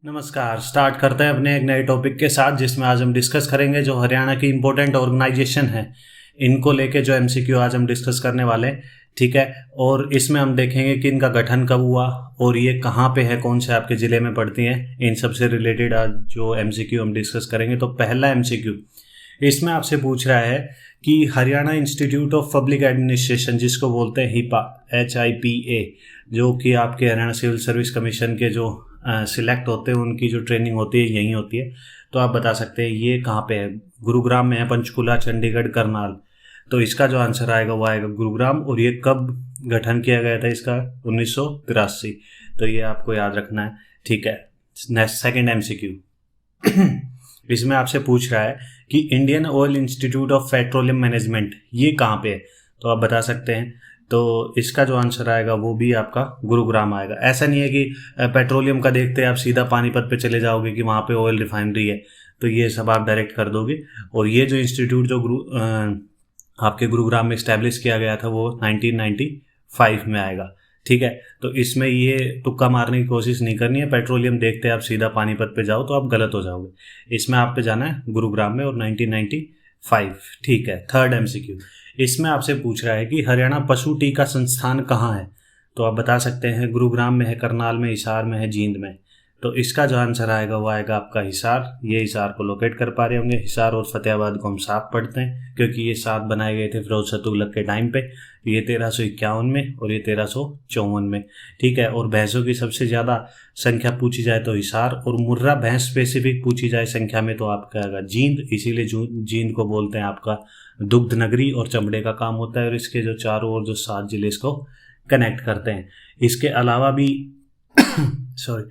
नमस्कार। स्टार्ट करते हैं अपने एक नए टॉपिक के साथ, जिसमें आज हम डिस्कस करेंगे जो हरियाणा की इम्पोर्टेंट ऑर्गेनाइजेशन है, इनको लेके जो एमसीक्यू आज हम डिस्कस करने वाले हैं। ठीक है। और इसमें हम देखेंगे कि इनका गठन कब हुआ और ये कहाँ पे है, कौन से आपके ज़िले में पड़ती हैं। इन सब से रिलेटेड आज जो एमसीक्यू हम डिस्कस करेंगे। तो पहला एमसीक्यू इसमें आपसे पूछ रहा है कि Haryana institute of public administration, जिसको बोलते हैं HIPA, HIPA, जो कि आपके हरियाणा सिविल सर्विस कमीशन के जो सिलेक्ट होते हैं उनकी जो ट्रेनिंग होती है यहीं होती है। तो आप बता सकते हैं ये कहाँ पे है। गुरुग्राम में है, पंचकुला, चंडीगढ़, करनाल। तो इसका जो आंसर आएगा वो आएगा गुरुग्राम। और ये कब गठन किया गया था इसका? 1983। तो ये आपको याद रखना है। ठीक है। नेक्स्ट सेकेंड एमसीक्यू इसमें आपसे पूछ रहा है कि Indian oil institute of petroleum management ये कहाँ पे है। तो आप बता सकते हैं। तो इसका जो आंसर आएगा वो भी आपका गुरुग्राम आएगा। ऐसा नहीं है कि पेट्रोलियम का देखते आप सीधा पानीपत पे चले जाओगे कि वहाँ पे ऑयल रिफाइनरी है, तो ये सब आप डायरेक्ट कर दोगे। और ये जो इंस्टीट्यूट जो आपके गुरुग्राम में इस्टेब्लिश किया गया था वो 1995 में आएगा। ठीक है। तो इसमें ये तुक्का मारने की कोशिश नहीं करनी है। पेट्रोलियम देखते आप सीधा पानीपत पे जाओ तो आप गलत हो जाओगे। इसमें आप पे जाना है गुरुग्राम में और 1995। ठीक है। थर्ड एमसीक्यू इसमें आपसे पूछ रहा है कि हरियाणा पशु टीका संस्थान कहाँ है। तो आप बता सकते हैं गुरुग्राम में है, करनाल में, हिसार में है, जींद में। तो इसका जो आंसर आएगा वो आएगा आपका हिसार। ये हिसार को लोकेट कर पा रहे होंगे। हिसार और फतेहाबाद को हम साथ पढ़ते हैं क्योंकि ये साथ बनाए गए थे फिरोज शाह तुगलक के टाइम पे। ये 1351 में और ये 1354 में। ठीक है। और भैंसों की सबसे ज़्यादा संख्या पूछी जाए तो हिसार, और मुर्रा भैंस स्पेसिफिक पूछी जाए संख्या में तो आपका आएगा जींद। इसीलिए जींद को बोलते हैं आपका दुग्ध नगरी और चमड़े का काम होता है। और इसके जो चारों ओर जो 7 जिले इसको कनेक्ट करते हैं। इसके अलावा भी सॉरी,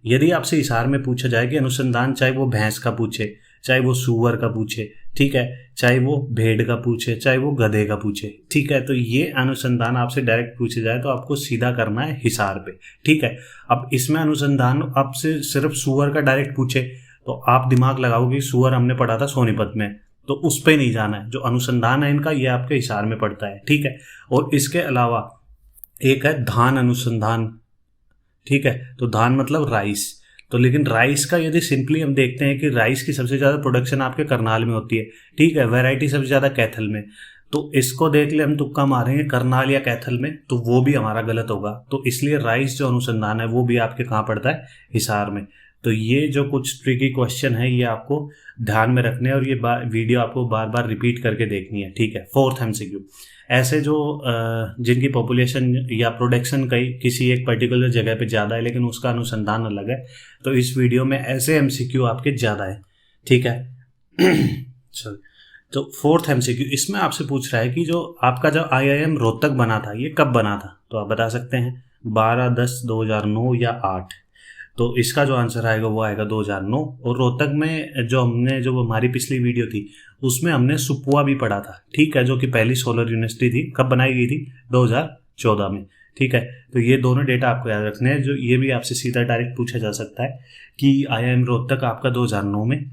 यदि आपसे हिसार में पूछा जाए कि अनुसंधान, चाहे वो भैंस का पूछे, चाहे वो सूअर का पूछे, ठीक है, चाहे वो भेड़ का पूछे, चाहे वो गधे का पूछे, ठीक है, तो ये अनुसंधान आपसे डायरेक्ट पूछे जाए तो आपको सीधा करना है हिसार पे। ठीक है। अब इसमें अनुसंधान आपसे सिर्फ सूअर का डायरेक्ट पूछे तो आप दिमाग लगाओगे सूअर हमने पढ़ा था सोनीपत में, तो उस पर नहीं जाना है। जो अनुसंधान है इनका ये आपके हिसार में पड़ता है। ठीक है। और इसके अलावा एक है धान अनुसंधान। ठीक है। तो धान मतलब राइस। तो लेकिन राइस का यदि सिंपली हम देखते हैं कि राइस की सबसे ज़्यादा प्रोडक्शन आपके करनाल में होती है। ठीक है। वैरायटी सबसे ज़्यादा कैथल में। तो इसको देख ले हम तुक्का मारेंगे करनाल या कैथल में, तो वो भी हमारा गलत होगा। तो इसलिए राइस जो अनुसंधान है वो भी आपके कहाँ पड़ता है? हिसार में। तो ये जो कुछ ट्रिकी क्वेश्चन है ये आपको ध्यान में रखने हैं और ये वीडियो आपको बार बार रिपीट करके देखनी है। ठीक है। फोर्थ एमसीक्यू ऐसे जो जिनकी पॉपुलेशन या प्रोडक्शन कहीं किसी एक पर्टिकुलर जगह पे ज़्यादा है लेकिन उसका अनुसंधान अलग है, तो इस वीडियो में ऐसे एमसीक्यू आपके ज़्यादा है। ठीक है। सॉरी। तो फोर्थ एमसीक्यू इसमें आपसे पूछ रहा है कि जो आपका जो IIM रोहतक बना था ये कब बना था। तो आप बता सकते हैं 12/10/2009 या 8। तो इसका जो आंसर आएगा वो आएगा 2009। और रोहतक में जो हमारी पिछली वीडियो थी उसमें हमने सुपुआ भी पढ़ा था। ठीक है। जो कि पहली सोलर यूनिवर्सिटी थी, कब बनाई गई थी? 2014 में। ठीक है। तो ये दोनों डेटा आपको याद रखने हैं। जो ये भी आपसे सीधा डायरेक्ट पूछा जा सकता है कि IIM रोहतक आपका 2009 में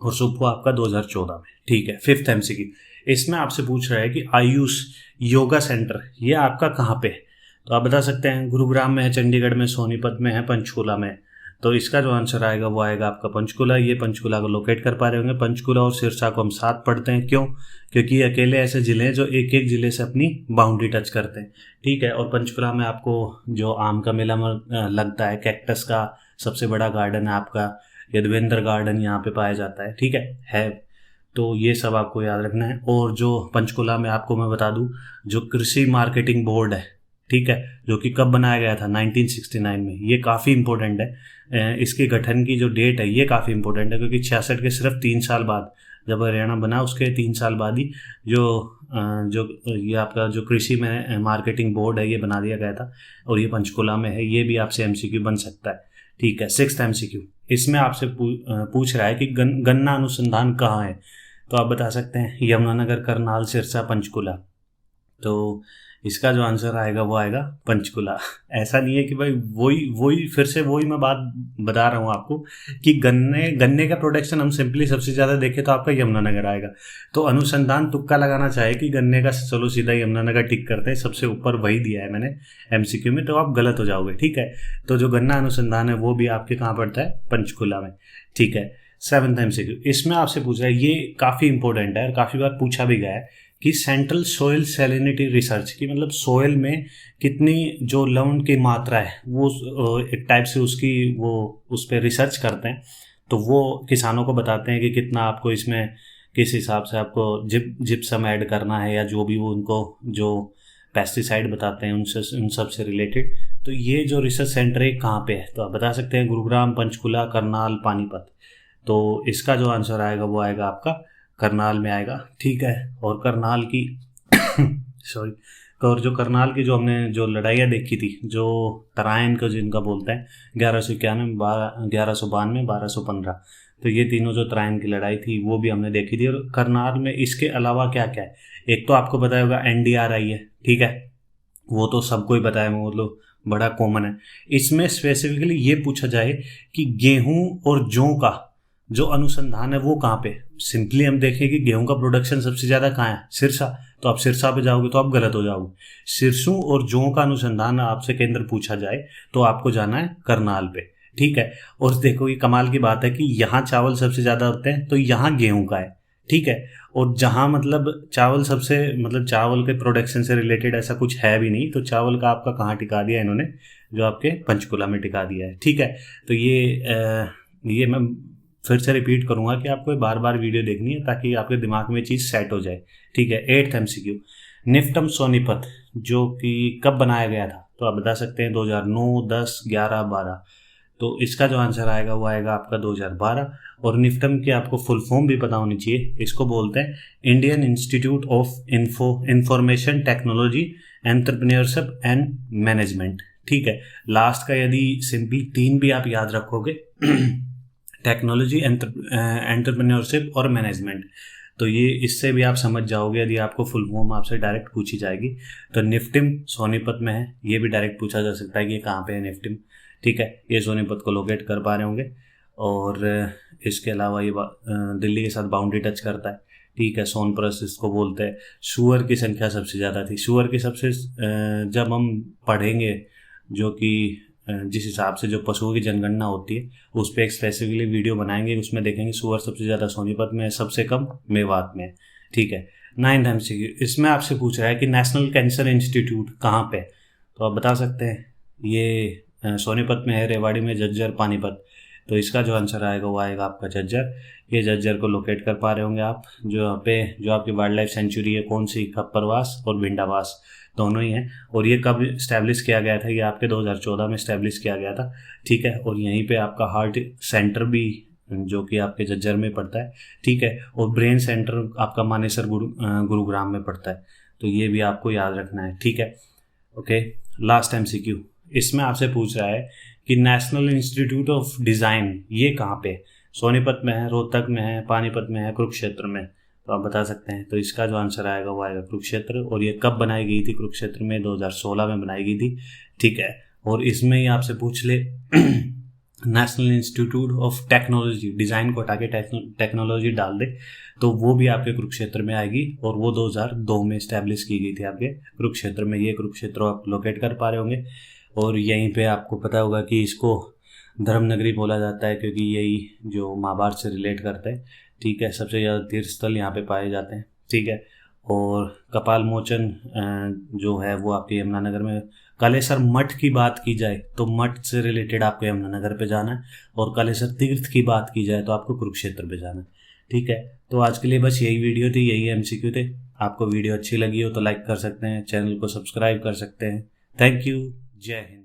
और सुपुआ आपका 2014 में। ठीक है। फिफ्थ एमसीक्यू इसमें आपसे पूछ रहा है कि आयुष योगा सेंटर ये आपका कहाँ पे है। तो आप बता सकते हैं गुरुग्राम में है, चंडीगढ़ में, सोनीपत में है, पंचकुला में। तो इसका जो आंसर आएगा वो आएगा आपका पंचकुला। ये पंचकुला को लोकेट कर पा रहे होंगे। पंचकुला और सिरसा को हम साथ पढ़ते हैं। क्यों? क्योंकि ये अकेले ऐसे ज़िले हैं जो एक एक ज़िले से अपनी बाउंड्री टच करते हैं। ठीक है। और पंचकुला में आपको जो आम का मेला लगता है, कैक्टस का सबसे बड़ा गार्डन है आपका, यदवेंद्र गार्डन यहाँ पे पाया जाता है। ठीक है। तो ये सब आपको याद रखना है। और जो पंचकुला में आपको मैं बता दूँ, जो कृषि मार्केटिंग बोर्ड है, ठीक है, जो कि कब बनाया गया था? 1969 में। ये काफ़ी इंपॉर्टेंट है। इसके गठन की जो डेट है ये काफ़ी इंपॉर्टेंट है क्योंकि 66 के सिर्फ 3 साल बाद जब हरियाणा बना उसके 3 साल बाद ही जो ये आपका जो कृषि में मार्केटिंग बोर्ड है ये बना दिया गया था। और ये पंचकुला में है। ये भी आपसे एमसीक्यू बन सकता है। ठीक है। सिक्स्थ एमसीक्यू इसमें आपसे पूछ रहा है कि गन्ना अनुसंधान कहाँ है। तो आप बता सकते हैं यमुनानगर, करनाल, सिरसा, पंचकुला। तो इसका जो आंसर आएगा वो आएगा पंचकुला। ऐसा नहीं है कि भाई वही फिर से वही मैं बात बता रहा हूँ आपको कि गन्ने का प्रोडक्शन हम सिंपली सबसे ज़्यादा देखें तो आपका यमुनानगर आएगा। तो अनुसंधान तुक्का लगाना चाहे कि गन्ने का, चलो सीधा यमुनानगर टिक करते हैं, सबसे ऊपर वही दिया है मैंने एमसीक्यू में, तो आप गलत हो जाओगे। ठीक है, तो जो गन्ना अनुसंधान है वो भी आपके कहाँ पड़ता है, पंचकुला में। ठीक है, 7th एमसीक्यू इसमें आपसे पूछ रहा है, ये काफ़ी इंपॉर्टेंट है और काफ़ी बार पूछा भी गया है कि सेंट्रल सोइल सैलिनिटी रिसर्च की मतलब सोइल में कितनी जो लवण की मात्रा है वो एक टाइप से उसकी वो उस पर रिसर्च करते हैं। तो वो किसानों को बताते हैं कि कितना आपको इसमें किस हिसाब से आपको जिप्सम ऐड करना है या जो भी वो उनको जो पेस्टिसाइड बताते हैं उन सब से रिलेटेड। तो ये जो रिसर्च सेंटर है कहाँ पे है, तो आप बता सकते हैं गुरुग्राम, पंचकुला, करनाल, पानीपत। तो इसका जो आंसर आएगा वो आएगा आपका करनाल में आएगा। ठीक है, और करनाल की सॉरी, तो और जो करनाल की जो हमने जो लड़ाइयाँ देखी थी, जो तराइन को जिनका बोलते हैं, 1191, 1192, 1215, तो ये तीनों जो तराइन की लड़ाई थी वो भी हमने देखी थी। और करनाल में इसके अलावा क्या क्या है, एक तो आपको पता होगा NDRI है। ठीक है, वो तो सबको ही पता है, मतलब बड़ा कॉमन है। इसमें स्पेसिफिकली ये पूछा जाए कि गेहूं और जौ का जो अनुसंधान है वो कहाँ पे, सिंपली हम देखें कि गेहूं का प्रोडक्शन सबसे ज़्यादा कहाँ है, सिरसा, तो आप सिरसा पे जाओगे तो आप गलत हो जाओगे। सिरसों और जौ का अनुसंधान आपसे केंद्र पूछा जाए तो आपको जाना है करनाल पे। ठीक है, और देखो ये कमाल की बात है कि यहाँ चावल सबसे ज़्यादा होते हैं तो यहाँ गेहूं का है। ठीक है, और जहाँ मतलब चावल सबसे मतलब चावल के प्रोडक्शन से रिलेटेड ऐसा कुछ है भी नहीं, तो चावल का आपका कहाँ टिका दिया इन्होंने, जो आपके पंचकुला में टिका दिया है। ठीक है, तो ये मैं फिर से रिपीट करूंगा कि आपको बार बार वीडियो देखनी है ताकि आपके दिमाग में चीज़ सेट हो जाए। ठीक है, 8th एमसीक्यू, निफ्टम सोनीपत जो कि कब बनाया गया था, तो आप बता सकते हैं 2009, 10, 11, 12। तो इसका जो आंसर आएगा वो आएगा आपका 2012। और निफ्टम की आपको फुल फॉर्म भी पता होनी चाहिए, इसको बोलते हैं Indian institute of information technology, entrepreneurship and management. ठीक है, लास्ट का यदि सिंपली 3 भी आप याद रखोगे टेक्नोलॉजी, एंटरप्रेन्योरशिप और मैनेजमेंट, तो ये इससे भी आप समझ जाओगे। यदि आपको फुल फॉर्म आपसे डायरेक्ट पूछी जाएगी तो निफ्टिम सोनीपत में है, ये भी डायरेक्ट पूछा जा सकता है कि ये कहाँ पे है निफ्टिम। ठीक है, ये सोनीपत को लोकेट कर पा रहे होंगे। और इसके अलावा ये दिल्ली के साथ बाउंड्री टच करता है। ठीक है, सोनप्रस इसको बोलते हैं। सुअर की संख्या सबसे ज़्यादा थी, सुअर की सबसे जब हम पढ़ेंगे जो कि जिस हिसाब से जो पशुओं की जनगणना होती है उस पर एक स्पेसिफिकली वीडियो बनाएंगे, उसमें देखेंगे सुअर सबसे ज़्यादा सोनीपत में है, सबसे कम मेवात में है। ठीक है, 9th एमसीक्यू इसमें आपसे पूछ रहा है कि नेशनल कैंसर इंस्टीट्यूट कहाँ पे, तो आप बता सकते हैं ये सोनीपत में है, रेवाड़ी में, झज्जर, पानीपत। तो इसका जो आंसर आएगा वो आएगा आपका झज्जर। ये झज्जर को लोकेट कर पा रहे होंगे आप, जो यहाँ पे जो आपकी वाइल्ड लाइफ सेंचुरी है, कौन सी, खप्परवास और भिंडावास, दोनों ही हैं। और ये कब इस्टेब्लिश किया गया था, ये आपके 2014 में इस्टेब्लिश किया गया था। ठीक है, और यहीं पे आपका हार्ट सेंटर भी जो कि आपके झज्जर में पड़ता है। ठीक है, और ब्रेन सेंटर आपका मानेसर गुरुग्राम में पड़ता है। तो ये भी आपको याद रखना है। ठीक है, ओके, लास्ट एमसीक्यू इसमें आपसे पूछ रहा है कि नेशनल इंस्टीट्यूट ऑफ डिज़ाइन ये कहाँ पे, सोनीपत में है, रोहतक में है, पानीपत में है, कुरुक्षेत्र में, तो आप बता सकते हैं। तो इसका जो आंसर आएगा वो आएगा कुरुक्षेत्र। और ये कब बनाई गई थी कुरुक्षेत्र में, 2016 में बनाई गई थी। ठीक है, और इसमें ही आपसे पूछ ले national institute of technology, design को हटा के टेक्नोलॉजी डाल दे तो वो भी आपके कुरुक्षेत्र में आएगी। और वो 2002 में इस्टेब्लिश की गई थी आपके कुरुक्षेत्र में। ये कुरुक्षेत्र आप लोकेट कर पा रहे होंगे। और यहीं पे आपको पता होगा कि इसको धर्मनगरी बोला जाता है क्योंकि यही जो महाभारत से रिलेट करते हैं। ठीक है, सबसे ज़्यादा तीर्थ स्थल यहाँ पे पाए जाते हैं। ठीक है, और कपाल मोचन जो है वो आपके यमुनानगर में। कालेसर मठ की बात की जाए तो मठ से रिलेटेड आपको यमुनानगर पे जाना है। और कालेसर तीर्थ की बात की जाए तो आपको कुरुक्षेत्र पे जाना है। ठीक है, तो आज के लिए बस यही वीडियो थी, यही एमसीक्यू थे। आपको वीडियो अच्छी लगी हो तो लाइक कर सकते हैं, चैनल को सब्सक्राइब कर सकते हैं। थैंक यू, जय हिंद।